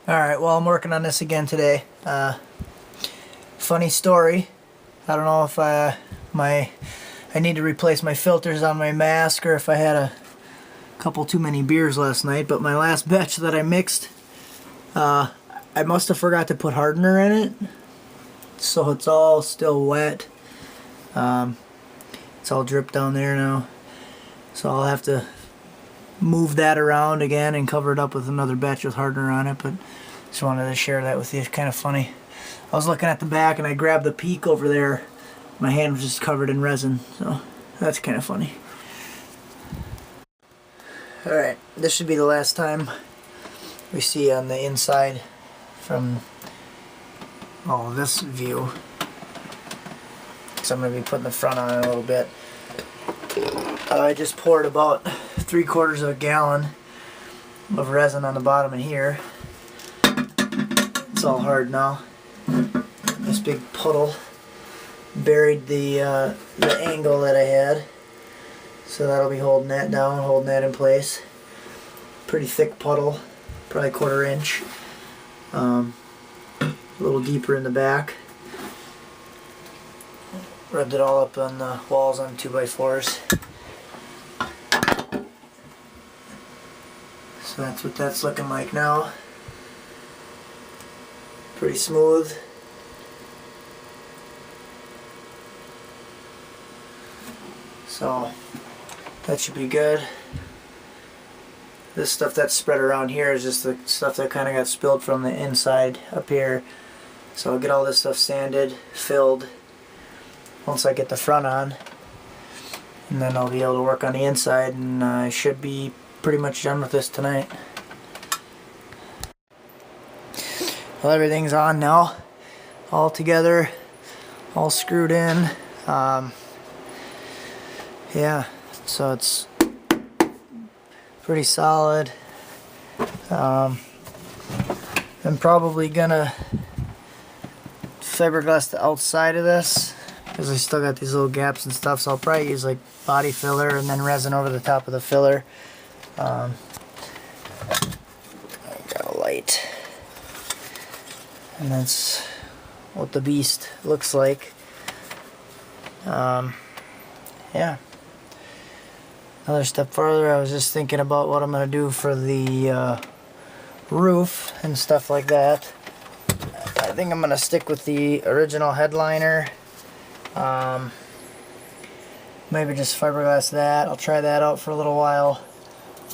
Alright, well, I'm working on this again today. Funny story. I don't know if I need to replace my filters on my mask or if I had a couple too many beers last night, but my last batch that I mixed, I must have forgot to put hardener in it, so it's all still wet. It's all dripped down there now, so I'll have to move that around again and cover it up with another batch with hardener on it. But just wanted to share that with you. It's kind of funny. I was looking at the back and I grabbed the peak over there. My hand was just covered in resin, so that's kind of funny. Alright, this should be the last time we see on the inside from this view, because I'm going to be putting the front on it a little bit. I just poured about 3/4 of a gallon of resin on the bottom of here. It's all hard now. This big puddle buried the angle that I had, so that'll be holding that down, holding that in place. Pretty thick puddle, probably 1/4 inch. A little deeper in the back. Rubbed it all up on the walls on 2x4s. So that's what that's looking like now. Pretty smooth. So that should be good. This stuff that's spread around here is just the stuff that kind of got spilled from the inside up here. So I'll get all this stuff sanded, filled once I get the front on, and then I'll be able to work on the inside, and I should be pretty much done with this tonight. Well, everything's on now, all together, all screwed in. Yeah, so it's pretty solid. I'm probably gonna fiberglass the outside of this because I still got these little gaps and stuff, so I'll probably use like body filler and then resin over the top of the filler. I got a light, and that's what the beast looks like. Yeah. Another step further, I was just thinking about what I'm going to do for the roof and stuff like that. I think I'm going to stick with the original headliner. Maybe just fiberglass that. I'll try that out for a little while.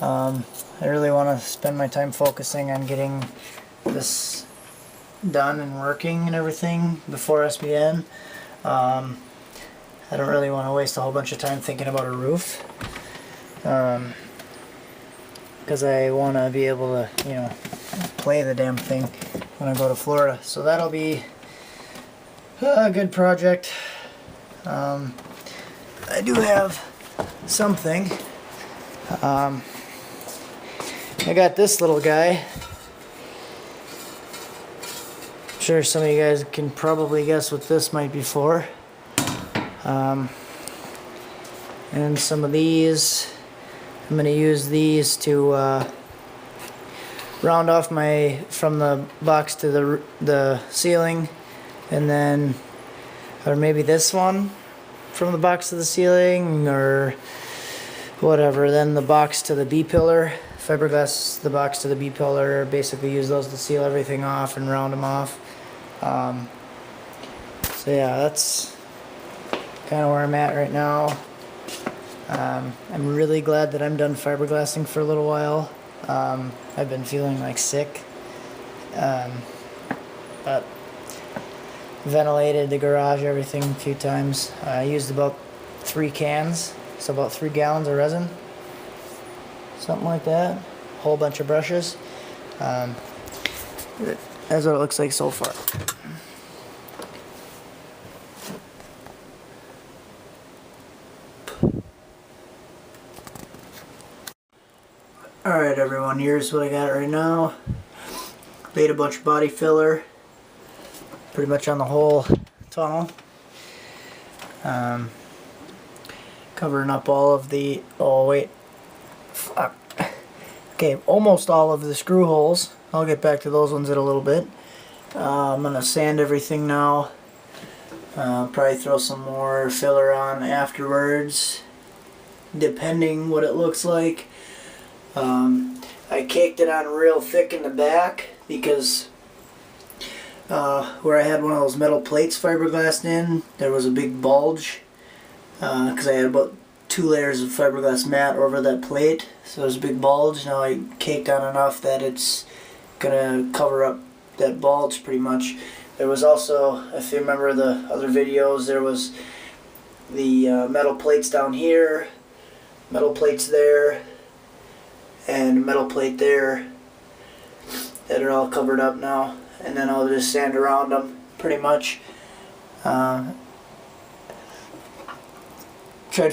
I really want to spend my time focusing on getting this done and working and everything before SBN. I don't really want to waste a whole bunch of time thinking about a roof, because I want to be able to, play the damn thing when I go to Florida. So that'll be a good project. I do have something. I got this little guy. I'm sure some of you guys can probably guess what this might be for. And some of these, I'm going to use these to round off from the box to the ceiling, and then, or maybe this one from the box to the ceiling, or whatever, then the box to the B-pillar, fiberglass the box to the B-pillar, basically use those to seal everything off and round them off. So yeah, that's kind of where I'm at right now. I'm really glad that I'm done fiberglassing for a little while. I've been feeling like sick, but ventilated the garage, everything a few times. I used about 3 cans, so about 3 gallons of resin, something like that. Whole bunch of brushes. That's what it looks like so far. Alright everyone, here's what I got right now. Laid a bunch of body filler pretty much on the whole tunnel. Covering up all of the, okay, almost all of the screw holes I'll get back to those ones in a little bit. I'm going to sand everything now. Probably throw some more filler on afterwards, depending what it looks like. I caked it on real thick in the back because where I had one of those metal plates fiberglassed in, there was a big bulge because I had about 2 layers of fiberglass mat over that plate, so there's a big bulge. Now I caked on enough that it's gonna cover up that bulge pretty much. There was also, if you remember the other videos, there was the metal plates down here, metal plates there, and a metal plate there that are all covered up now. And then I'll just sand around them pretty much. Tried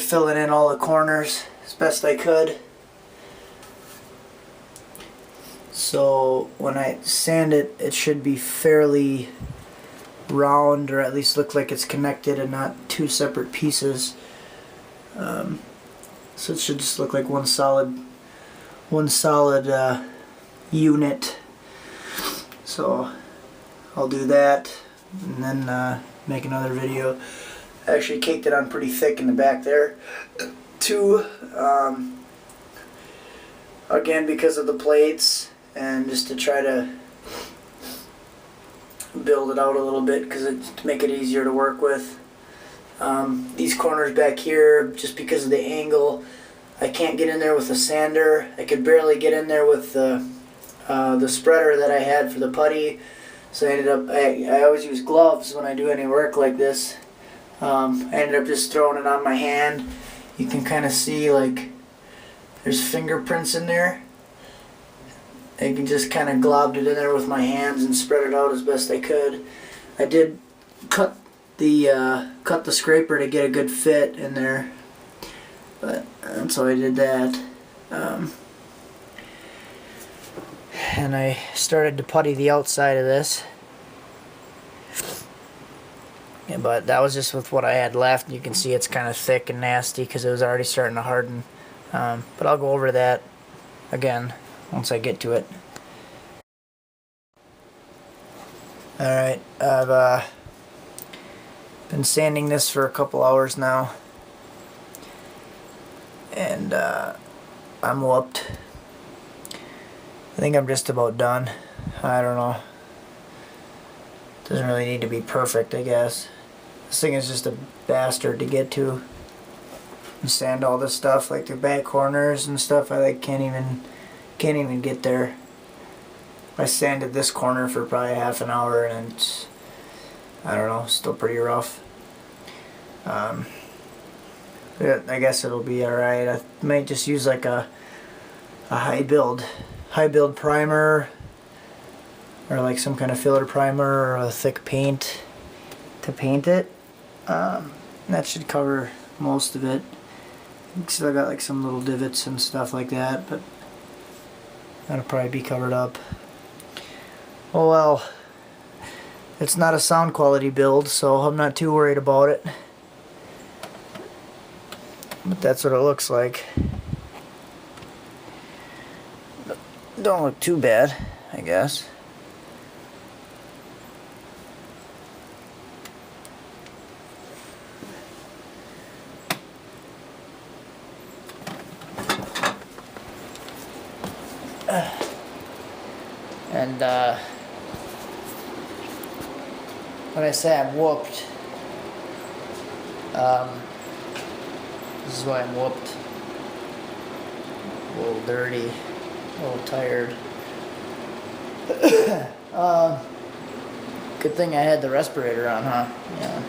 filling in all the corners as best I could. So when I sand it, it should be fairly round, or at least look like it's connected and not 2 separate pieces. So it should just look like one solid unit. So I'll do that and then make another video. I actually caked it on pretty thick in the back there too, again because of the plates, and just to try to build it out a little bit to make it easier to work with. These corners back here, just because of the angle, I can't get in there with the sander. I could barely get in there with the spreader that I had for the putty. So I ended up, I always use gloves when I do any work like this. I ended up just throwing it on my hand. You can kind of see like there's fingerprints in there. I can just kind of globbed it in there with my hands and spread it out as best I could. I did cut the scraper to get a good fit in there, but and so I did that. And I started to putty the outside of this. Yeah, but that was just with what I had left. You can see it's kind of thick and nasty because it was already starting to harden. But I'll go over that again once I get to it. Alright, I've been sanding this for a couple hours now. And I'm whooped. I think I'm just about done. I don't know. Doesn't really need to be perfect, I guess. This thing is just a bastard to get to. And sand all this stuff, like the back corners and stuff. I like can't even get there. I sanded this corner for probably half an hour, and it's, I don't know, still pretty rough. Yeah, I guess it'll be alright. I might just use like a high build primer, or like some kind of filler primer or a thick paint to paint it. That should cover most of it. Still got like some little divots and stuff like that, but that'll probably be covered up. Oh well, it's not a sound quality build, so I'm not too worried about it. But that's what it looks like. Don't look too bad, I guess. And when I say I'm whooped, this is why I'm whooped. A little dirty, a little tired. Good thing I had the respirator on, huh? Yeah.